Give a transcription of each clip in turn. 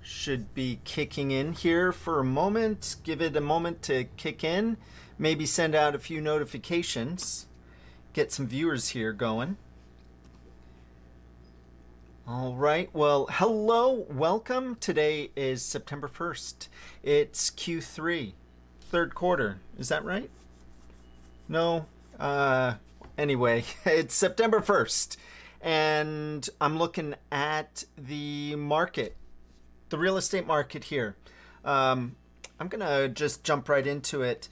should be kicking in here for a moment. Give it a moment to kick in. Maybe send out a few notifications. Get some viewers here going. All right. Well, hello. Welcome. Today is September 1st. It's Q3, third quarter. Is that right? No. Anyway, it's September 1st. And I'm looking at the market, the real estate market here. I'm going to just jump right into it.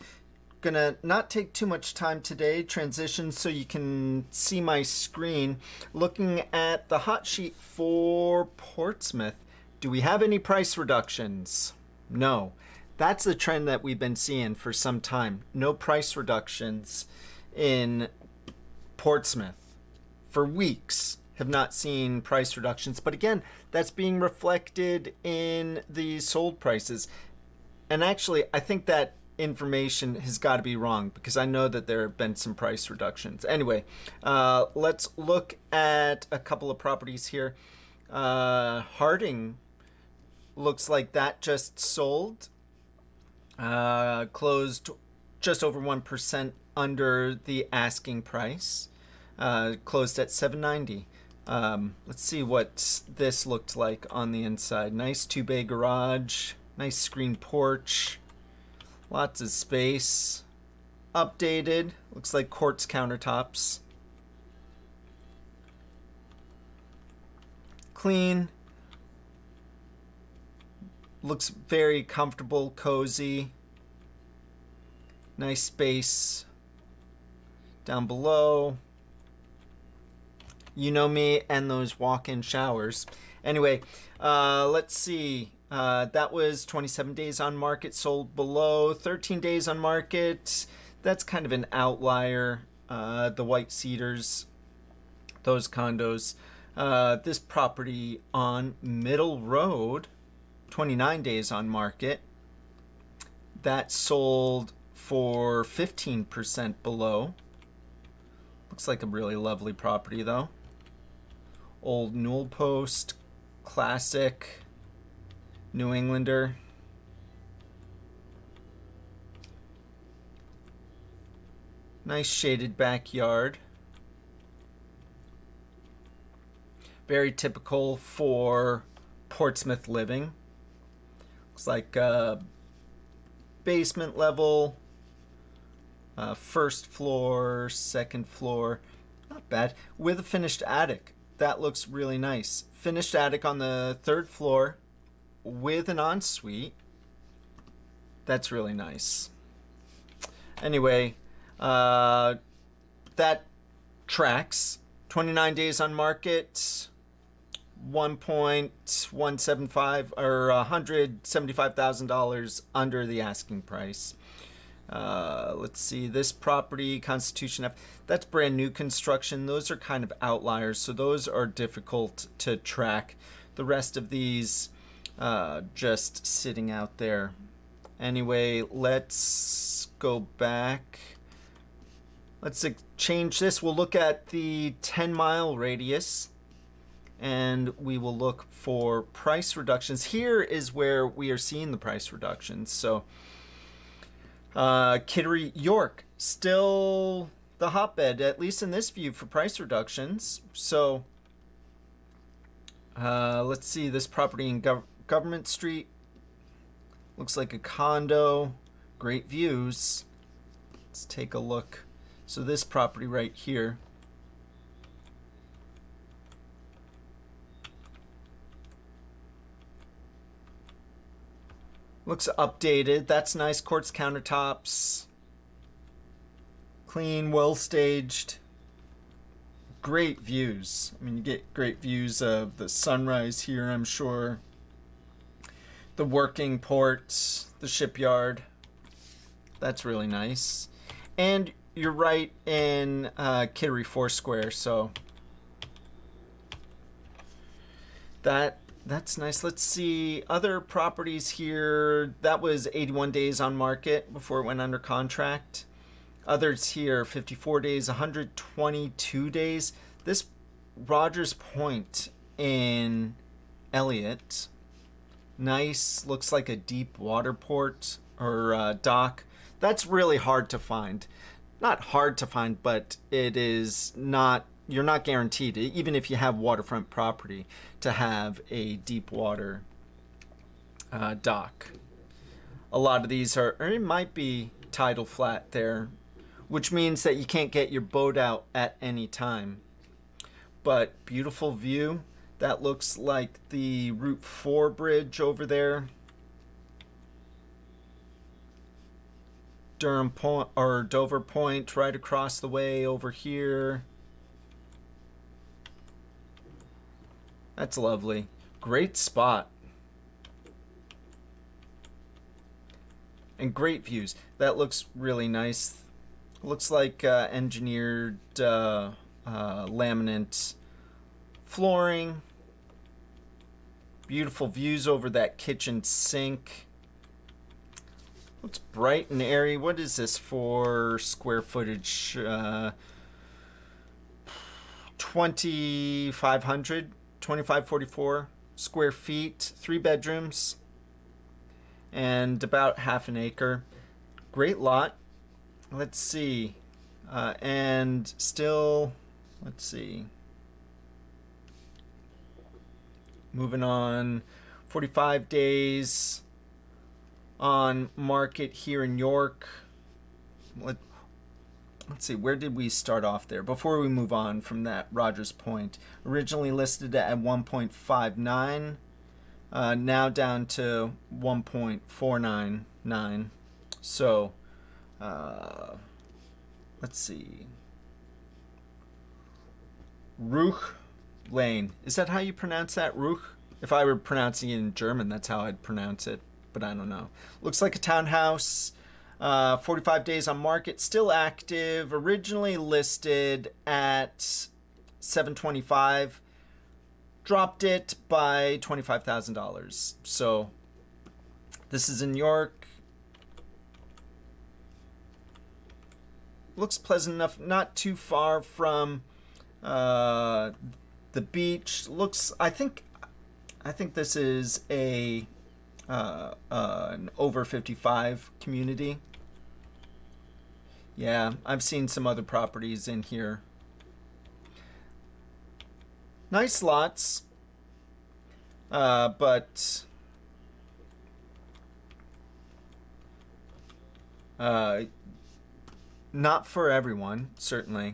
Going to not take too much time today, transition so you can see my screen. Looking at the hot sheet for Portsmouth. Do we have any price reductions? No. That's the trend that we've been seeing for some time. No price reductions in Portsmouth. For weeks have not seen price reductions, but again, that's being reflected in the sold prices. And actually, I think that information has got to be wrong because I know that there have been some price reductions. Anyway, let's look at a couple of properties here. Harding looks like that just sold, closed just over 1% under the asking price. Closed at $790. Let's see what this looked like on the inside. Nice 2-bay garage, nice screened porch, lots of space. Updated, looks like quartz countertops. Clean. Looks very comfortable, cozy. Nice space down below. You know me and those walk-in showers. Anyway, let's see. That was 27 days on market, sold below. 13 days on market. That's kind of an outlier. The White Cedars, those condos. This property on Middle Road, 29 days on market. That sold for 15% below. Looks like a really lovely property though. Old newel post, classic New Englander. Nice shaded backyard. Very typical for Portsmouth living. Looks like basement level, first floor, second floor. Not bad. With a finished attic. That looks really nice. Finished attic on the third floor with an ensuite. That's really nice. Anyway, that tracks. 29 days on market, 1.175 or $175,000 under the asking price. Let's see, this property, Constitution F, that's brand new construction. Those are kind of outliers, so those are difficult to track. The rest of these just sitting out there. Anyway, let's go back. Let's change this. We'll look at the 10-mile radius and we will look for price reductions. Here is where we are seeing the price reductions. So Kittery, York, still the hotbed, at least in this view, for price reductions. So let's see, this property in Government Street looks like a condo, great views. Let's take a look. So this property right here, looks updated. That's nice. Quartz countertops. Clean, well staged. Great views. I mean, you get great views of the sunrise here, I'm sure. The working port, the shipyard. That's really nice. And you're right in Kittery Foursquare, so that's nice. Let's see other properties here. That was 81 days on market before it went under contract. Others here, 54 days, 122 days. This Rogers Point in Elliott Nice. Looks like a deep water port or dock. That's really hard to find. Not hard to find, but it is not. You're not guaranteed, even if you have waterfront property, to have a deep water dock. A lot of these are, or it might be tidal flat there, which means that you can't get your boat out at any time. But beautiful view. That looks like the Route 4 bridge over there. Durham Point or Dover Point right across the way over here. That's lovely. Great spot. And great views. That looks really nice. Looks like engineered laminate flooring. Beautiful views over that kitchen sink. Looks bright and airy. What is this for square footage? 2544 square feet, 3 bedrooms, and about half an acre. Great lot. Let's see. And still, let's see. Moving on, 45 days on market here in York. Let's see, where did we start off there? Before we move on from that, Rogers Point. Originally listed at 1.59, now down to 1.499. So, let's see. Ruch Lane. Is that how you pronounce that? Ruch? If I were pronouncing it in German, that's how I'd pronounce it, but I don't know. Looks like a townhouse. 45 days on market, still active. Originally listed at $725. Dropped it by $25,000. So this is in York. Looks pleasant enough, not too far from the beach. Looks, I think this is an over 55 community. Yeah, I've seen some other properties in here. Nice lots, but not for everyone, certainly.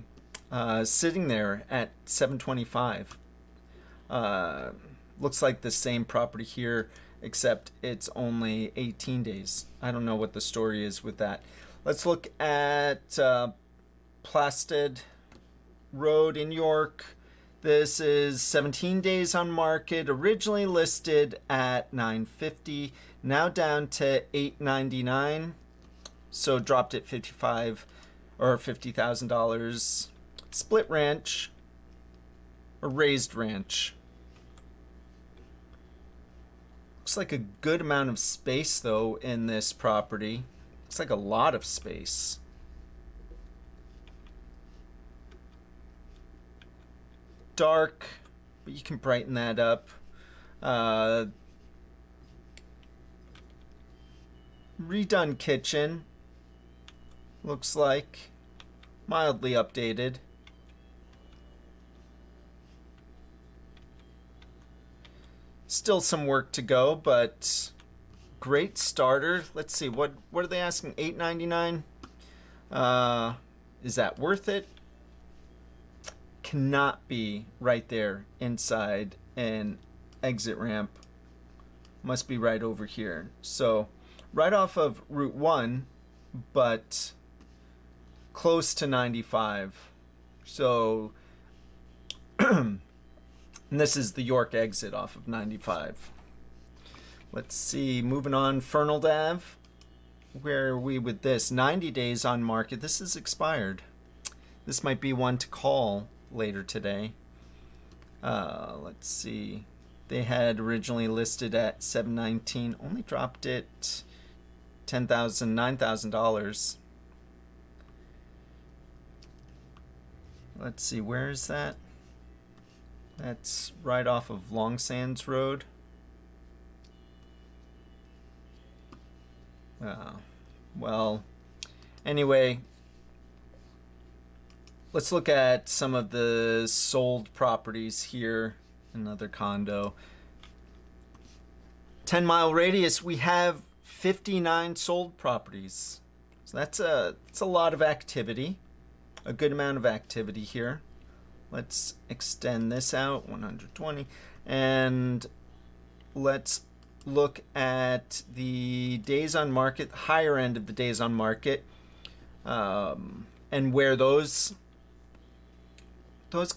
Sitting there at $725. Looks like the same property here, except it's only 18 days. I don't know what the story is with that. Let's look at Plaistead Road in York. This is 17 days on market. Originally listed at $950, now down to $899. So dropped at $50,000. Split ranch or raised ranch. Looks like a good amount of space though in this property. Looks like a lot of space. Dark, but you can brighten that up. Redone kitchen. Looks like mildly updated. Still some work to go, but great starter. Let's see, what are they asking? $899. Is that worth it? Cannot be right there inside an exit ramp. Must be right over here. So right off of Route 1, but close to 95. So and this is the York exit off of 95. Let's see, moving on, Fernald Ave. Where are we with this? 90 days on market. This is expired. This might be one to call later today. Let's see. They had originally listed at $719. Only dropped it $9,000. Let's see, where is that? That's right off of Long Sands Road. Well, anyway, let's look at some of the sold properties here. Another condo. 10-mile radius, we have 59 sold properties. So that's a lot of activity. A good amount of activity here. Let's extend this out, 120. And let's look at the days on market, higher end of the days on market, and where those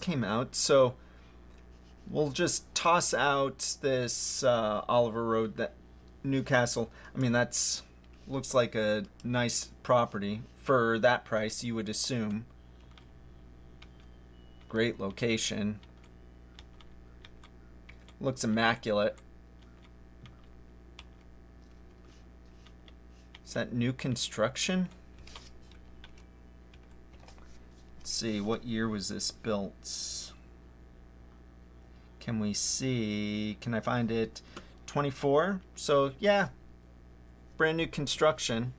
came out. So we'll just toss out this Oliver Road, that Newcastle. I mean, that's looks like a nice property for that price, you would assume. Great location. Looks immaculate. Is that new construction? Let's see, what year was this built? Can we see? Can I find it? 24? So, yeah, brand new construction.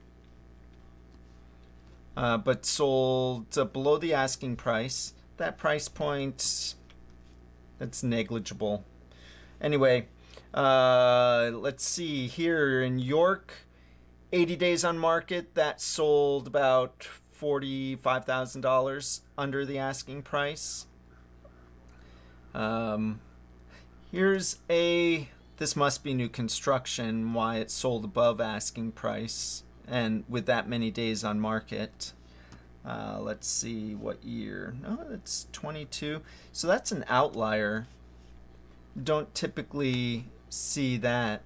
But sold below the asking price. That price point, that's negligible. Anyway, let's see here in York, 80 days on market, that sold about $45,000 under the asking price. This must be new construction, why it sold above asking price and with that many days on market. Let's see what year. No, it's 22. So that's an outlier. Don't typically see that.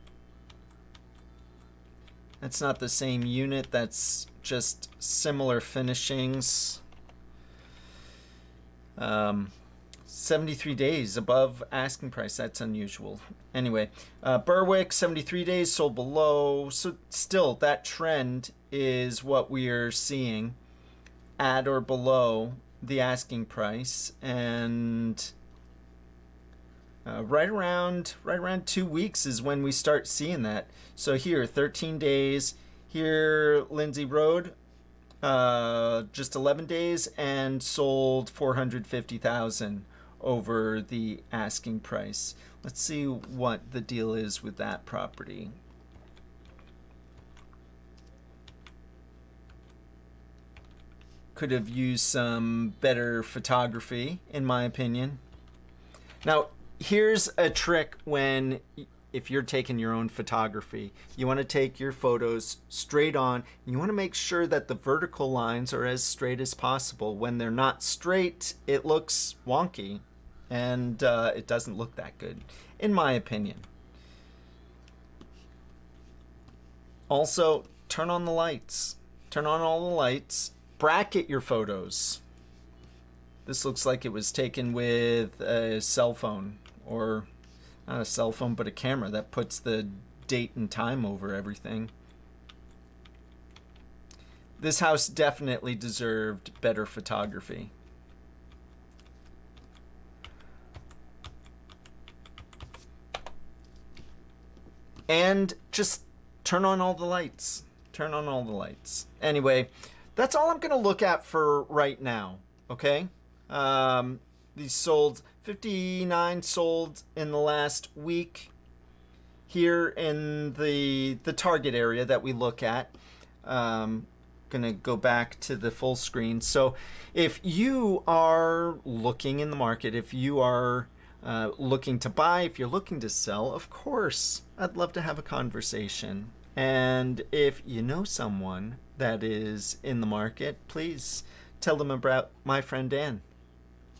That's not the same unit. That's just similar finishings. 73 days above asking price. That's unusual. Anyway, Berwick, 73 days, sold below. So still, that trend is what we are seeing, at or below the asking price, and right around 2 weeks is when we start seeing that. So here, 13 days. Here, Lindsay Road, just 11 days, and sold $450,000 over the asking price. Let's see what the deal is with that property. Could have used some better photography, in my opinion. Now, here's a trick if you're taking your own photography. You want to take your photos straight on. You want to make sure that the vertical lines are as straight as possible. When they're not straight, it looks wonky, and it doesn't look that good, in my opinion. Also, turn on the lights. Turn on all the lights. Bracket your photos. This looks like it was taken with a cell phone, or not a cell phone, but a camera that puts the date and time over everything. This house definitely deserved better photography. And just turn on all the lights. Turn on all the lights. Anyway, that's all I'm going to look at for right now, okay? These sold, 59 sold in the last week here in the target area that we look at. Going to go back to the full screen. So if you are looking in the market, if you are looking to buy, if you're looking to sell, of course, I'd love to have a conversation. And if you know someone that is in the market, please tell them about my friend Dan.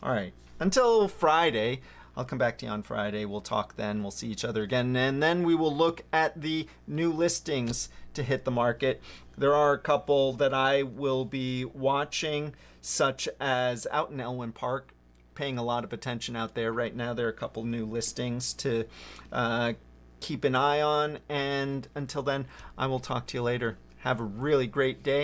All right. Until Friday, I'll come back to you on Friday. We'll talk then. We'll see each other again. And then we will look at the new listings to hit the market. There are a couple that I will be watching, such as out in Elwyn Park. Paying a lot of attention out there right now. There are a couple new listings to keep an eye on. And until then, I will talk to you later. Have a really great day.